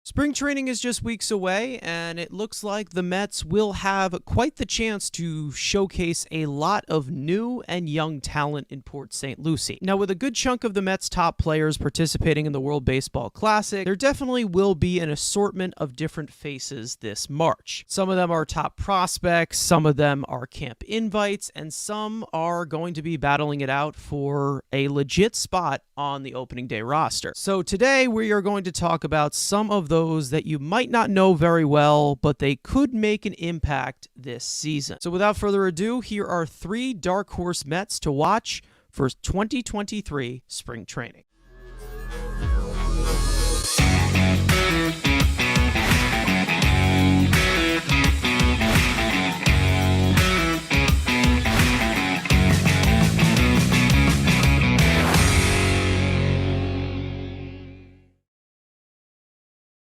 Spring training is just weeks away, and it looks like the Mets will have quite the chance to showcase a lot of new and young talent in Port St. Lucie. Now, with a good chunk of the Mets' top players participating in the World Baseball Classic, there definitely will be an assortment of different faces this March. Some of them are top prospects, some of them are camp invites, and some are going to be battling it out for a legit spot on the opening day roster. So today we are going to talk about some of those that you might not know very well, but they could make an impact this season. So without further ado, here are 3 dark horse Mets to watch for 2023 spring training.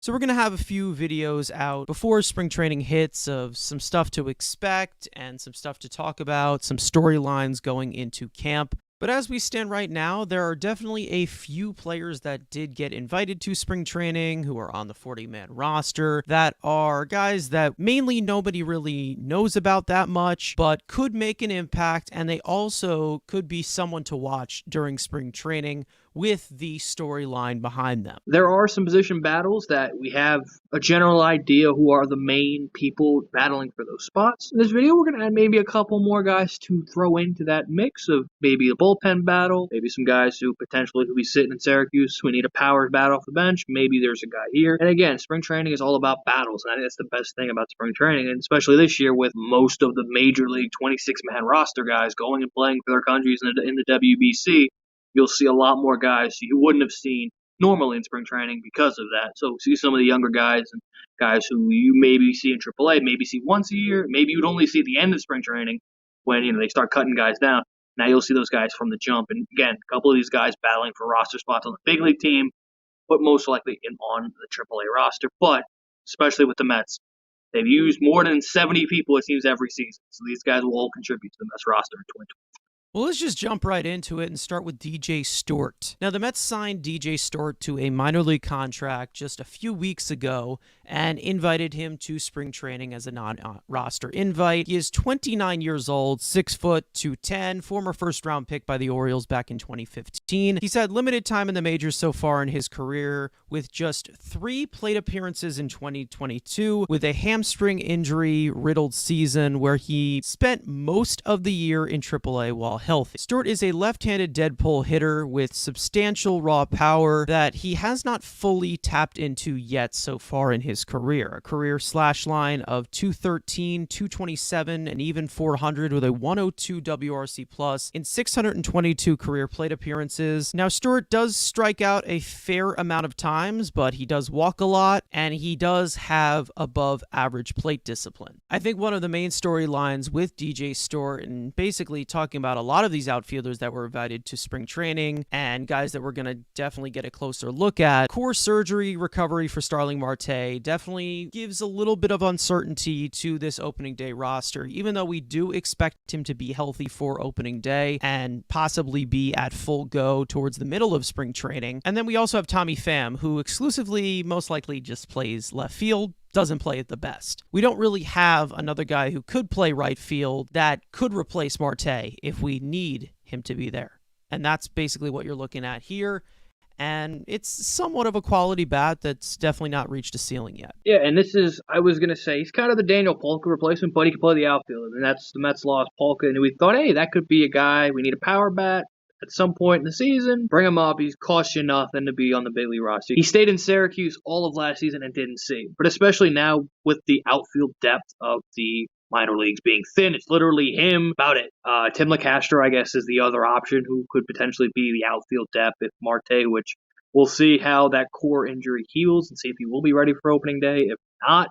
So we're going to have a few videos out before spring training hits of some stuff to expect and some stuff to talk about, some storylines going into camp. But as we stand right now, there are definitely a few players that did get invited to spring training who are on the 40-man roster that are guys that mainly nobody really knows about that much, but could make an impact, and they also could be someone to watch during spring training with the storyline behind them. There are some position battles that we have a general idea who are the main people battling for those spots. In this video, we're going to add maybe a couple more guys to throw into that mix of maybe a bullpen battle, maybe some guys who potentially could be sitting in Syracuse who need a power bat off the bench. Maybe there's a guy here. And again, spring training is all about battles, and I think that's the best thing about spring training, and especially this year with most of the major league 26-man roster guys going and playing for their countries in the WBC. You'll see a lot more guys you wouldn't have seen normally in spring training because of that. So see some of the younger guys and guys who you maybe see in AAA, maybe see once a year, maybe you'd only see at the end of spring training when they start cutting guys down. Now you'll see those guys from the jump. And again, a couple of these guys battling for roster spots on the big league team, but most likely on the AAA roster. But especially with the Mets, they've used more than 70 people, it seems, every season. So these guys will all contribute to the Mets roster in 2020. Well, let's just jump right into it and start with DJ Stewart. Now, the Mets signed DJ Stewart to a minor league contract just a few weeks ago and invited him to spring training as a non-roster invite. He is 29 years old, 6 foot 210, former first-round pick by the Orioles back in 2015. He's had limited time in the majors so far in his career, with just 3 plate appearances in 2022, with a hamstring injury-riddled season where he spent most of the year in AAA while healthy. Stewart is a left-handed dead pull hitter with substantial raw power that he has not fully tapped into yet so far in his career. A career slash line of 213, 227, and even 400 with a 102 WRC plus in 622 career plate appearances. Now, Stewart does strike out a fair amount of times, but he does walk a lot, and he does have above average plate discipline. I think one of the main storylines with DJ Stewart, and basically talking about a lot of these outfielders that were invited to spring training and guys that we're going to definitely get a closer look at, core surgery recovery for Starling Marte definitely gives a little bit of uncertainty to this opening day roster, even though we do expect him to be healthy for opening day and possibly be at full go towards the middle of spring training. And then we also have Tommy Pham, who exclusively most likely just plays left field, doesn't play it the best. We don't really have another guy who could play right field that could replace Marte if we need him to be there. And that's basically what you're looking at here. And it's somewhat of a quality bat that's definitely not reached a ceiling yet. Yeah, and this is, I was going to say, he's kind of the Daniel Polka replacement, but he can play the outfield. And that's the Mets lost Polka. And we thought, hey, that could be a guy. We need a power bat. At some point in the season, bring him up. He's cost you nothing to be on the big league roster. He stayed in Syracuse all of last season and didn't see. But especially now with the outfield depth of the minor leagues being thin, it's literally him about it. Tim LeCastro, I guess, is the other option who could potentially be the outfield depth if Marte, which we'll see how that core injury heals and see if he will be ready for opening day. If not,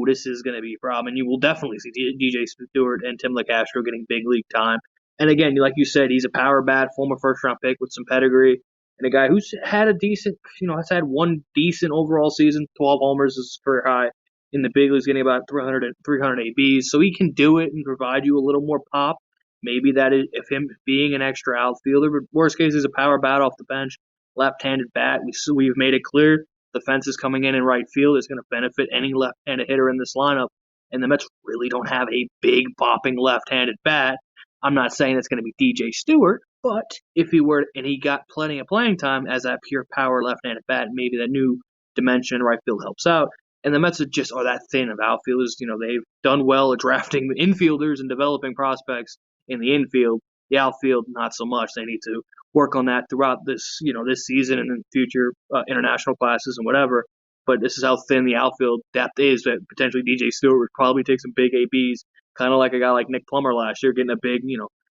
this is going to be a problem. And you will definitely see DJ Stewart and Tim LeCastro getting big league time. And again, like you said, he's a power bat, former first-round pick with some pedigree, and a guy who's had a decent, has had one decent overall season. 12 homers is his career high. In the big leagues, getting about 300 ABs. So he can do it and provide you a little more pop. Maybe that is, if him being an extra outfielder, but worst case, he's a power bat off the bench, left-handed bat. We've made it clear The fences coming in right field is going to benefit any left-handed hitter in this lineup, and the Mets really don't have a big bopping left-handed bat. I'm not saying it's going to be DJ Stewart, but if he were, and he got plenty of playing time as that pure power left-handed bat, maybe that new dimension in right field helps out. And the Mets are that thin of outfielders. They've done well at drafting infielders and developing prospects in the infield. The outfield, not so much. They need to work on that throughout this season and in future international classes and whatever. But this is how thin the outfield depth is. That potentially DJ Stewart would probably take some big ABs, kind of like a guy like Nick Plummer last year, getting a big,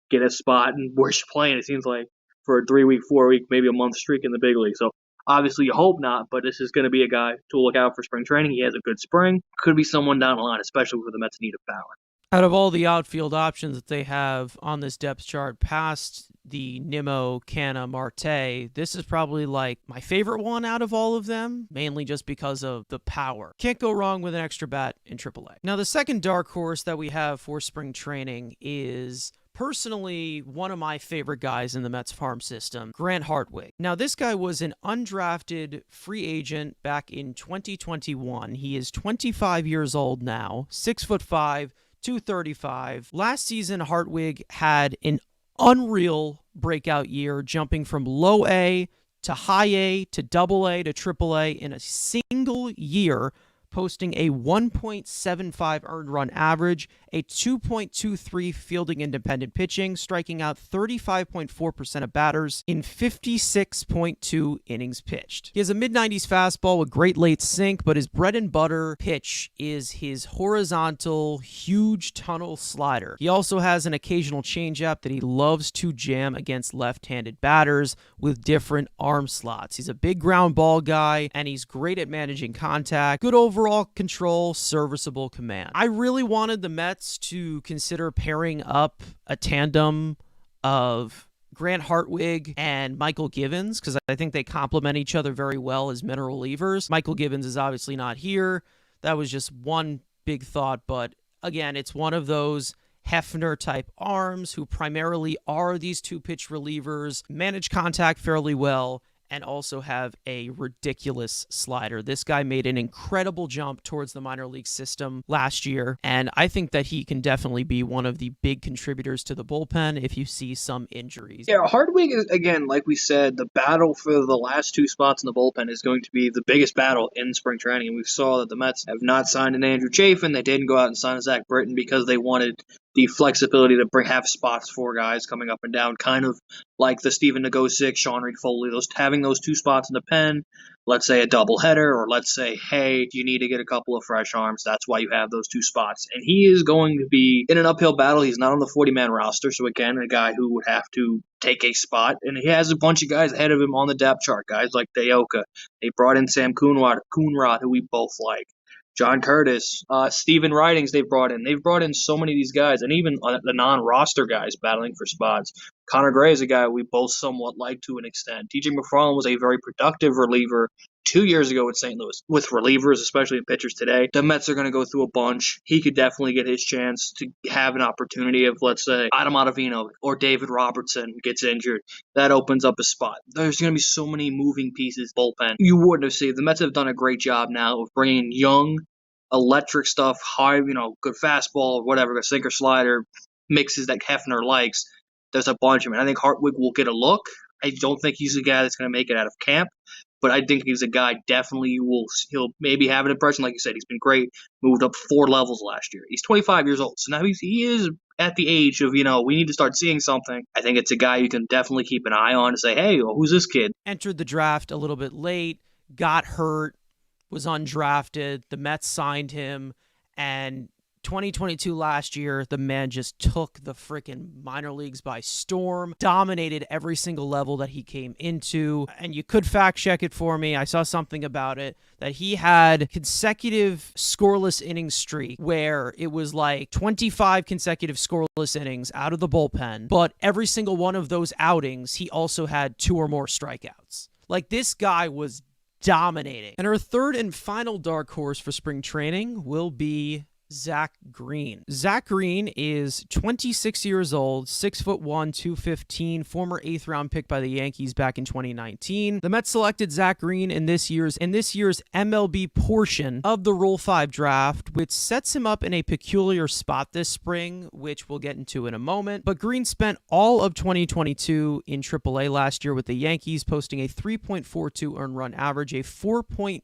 get a spot and where's you playing. It seems like for a 3-week, 4-week, maybe a month streak in the big league. So obviously you hope not, but this is going to be a guy to look out for spring training. He has a good spring. Could be someone down the line, especially for the Mets' need of power. Out of all the outfield options that they have on this depth chart past the Nimmo, Canna, Marte, this is probably like my favorite one out of all of them, mainly just because of the power. Can't go wrong with an extra bat in AAA. Now, the second dark horse that we have for spring training is personally one of my favorite guys in the Mets farm system, Grant Hartwig. Now, this guy was an undrafted free agent back in 2021. He is 25 years old now, 6'5", 235. Last season, Hartwig had an unreal breakout year, jumping from low A to high A to double A to triple A in a single year, posting a 1.75 earned run average, a 2.23 fielding independent pitching, striking out 35.4% of batters in 56.2 innings pitched. He has a mid-90s fastball with great late sink, but his bread and butter pitch is his horizontal, huge tunnel slider. He also has an occasional changeup that he loves to jam against left-handed batters with different arm slots. He's a big ground ball guy, and he's great at managing contact. Good overall control, serviceable command. I really wanted the Mets to consider pairing up a tandem of Grant Hartwig and Michael Givens, because I think they complement each other very well as mineral relievers. Michael Givens is obviously not here. That was just one big thought, but again, it's one of those Hefner-type arms who primarily are these two-pitch relievers, manage contact fairly well, and also have a ridiculous slider. This guy made an incredible jump towards the minor league system last year, and I think that he can definitely be one of the big contributors to the bullpen if you see some injuries. Yeah, Hardwick is, again, like we said, the battle for the last two spots in the bullpen is going to be the biggest battle in spring training. And we saw that the Mets have not signed an Andrew Chafin. They didn't go out and sign a Zach Britton because they wanted the flexibility to have spots for guys coming up and down, kind of like the Steven Nagosic, Sean Reed Foley, having those two spots in the pen, let's say a doubleheader, or let's say, hey, you need to get a couple of fresh arms. That's why you have those two spots. And he is going to be in an uphill battle. He's not on the 40-man roster, so again, a guy who would have to take a spot. And he has a bunch of guys ahead of him on the depth chart, guys like Dayoka. They brought in Sam Coonrod, who we both like. John Curtis, Steven Ridings they've brought in. They've brought in so many of these guys, and even the non-roster guys battling for spots. Connor Gray is a guy we both somewhat like to an extent. TJ McFarland was a very productive reliever 2 years ago with St. Louis. With relievers, especially pitchers today, the Mets are going to go through a bunch. He could definitely get his chance to have an opportunity if, let's say, Adam Ottavino or David Robertson gets injured. That opens up a spot. There's going to be so many moving pieces bullpen. You wouldn't have seen. The Mets have done a great job now of bringing young, electric stuff, high, good fastball, whatever, a sinker slider, mixes that Hefner likes. There's a bunch of them. I think Hartwig will get a look. I don't think he's a guy that's going to make it out of camp, but I think he's a guy definitely he'll maybe have an impression. Like you said, he's been great, moved up 4 levels last year. He's 25 years old, so now he is at the age of, we need to start seeing something. I think it's a guy you can definitely keep an eye on and say, hey, well, who's this kid? Entered the draft a little bit late, got hurt, was undrafted. The Mets signed him, and 2022 last year, the man just took the freaking minor leagues by storm, dominated every single level that he came into. And you could fact check it for me. I saw something about it that he had consecutive scoreless innings streak where it was like 25 consecutive scoreless innings out of the bullpen. But every single one of those outings, he also had 2 or more strikeouts. Like, this guy was dominating. And our third and final dark horse for spring training will be Zach Green. Zach Green is 26 years old, 6'1", 215, former 8th round pick by the Yankees back in 2019. The Mets selected Zach Green in this year's MLB portion of the Rule 5 draft, which sets him up in a peculiar spot this spring, which we'll get into in a moment. But Green spent all of 2022 in AAA last year with the Yankees, posting a 3.42 earned run average, a 4.20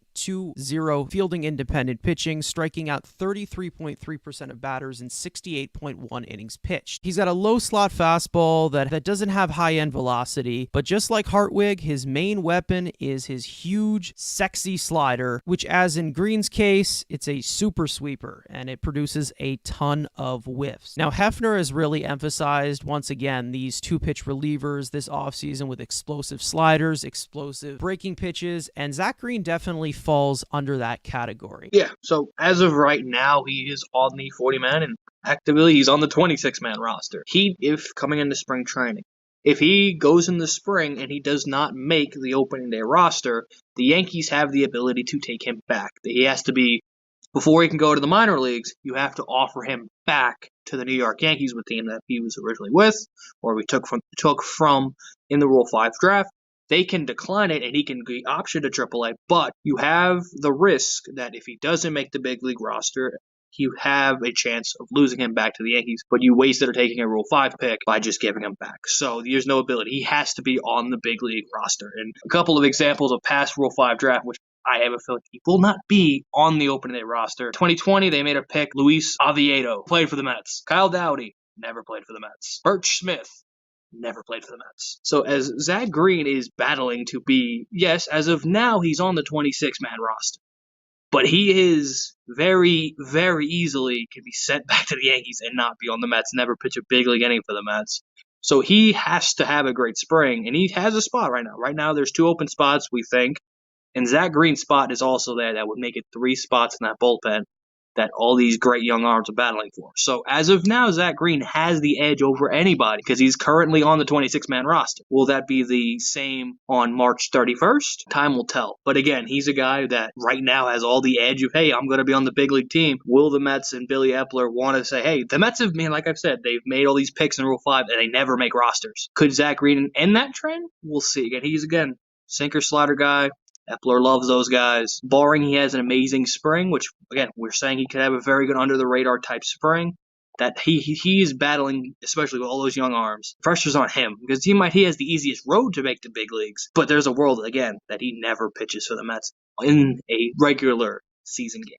fielding independent pitching, striking out 33.3% of batters in 68.1 innings pitched. He's got a low slot fastball that doesn't have high-end velocity, but just like Hartwig, his main weapon is his huge, sexy slider, which, as in Green's case, it's a super sweeper, and it produces a ton of whiffs. Now, Hefner has really emphasized, once again, these two-pitch relievers this offseason with explosive sliders, explosive breaking pitches, and Zach Green definitely falls under that category. Yeah, so as of right now, he is on the 40-man, and actively he's on the 26-man roster. If coming into spring training, if he goes in the spring and he does not make the opening day roster, the Yankees have the ability to take him back. He has to be, before he can go to the minor leagues, you have to offer him back to the New York Yankees, with the team that he was originally with, or we took from in the Rule 5 draft. They can decline it and he can be optioned to AAA, but you have the risk that if he doesn't make the big league roster, you have a chance of losing him back to the Yankees, but you wasted or taking a Rule 5 pick by just giving him back. So there's no ability. He has to be on the big league roster. And a couple of examples of past Rule 5 draft, which I have a feeling he will not be on the opening day roster. 2020, they made a pick. Luis Acevedo played for the Mets. Kyle Dowdy never played for the Mets. Birch Smith never played for the Mets. So as Zach Green is battling to be, yes, as of now, he's on the 26-man roster. But he is very, very easily can be sent back to the Yankees and not be on the Mets, never pitch a big league inning for the Mets. So he has to have a great spring, and he has a spot right now. Right now, there's 2 open spots, we think. And Zach Green's spot is also there. That would make it 3 spots in that bullpen that all these great young arms are battling for. So as of now, Zach Green has the edge over anybody because he's currently on the 26-man roster. Will that be the same on March 31st? Time will tell. But again, he's a guy that right now has all the edge of, hey, I'm going to be on the big league team. Will the Mets and Billy Epler want to say, hey, the Mets have made, like I've said, they've made all these picks in Rule 5 and they never make rosters. Could Zach Green end that trend? We'll see. Again, he's, sinker slider guy. Epler loves those guys. Barring he has an amazing spring, which, again, we're saying he could have a very good under-the-radar type spring, that he is battling, especially with all those young arms. Pressure's on him because he has the easiest road to make the big leagues. But there's a world, again, that he never pitches for the Mets in a regular season game.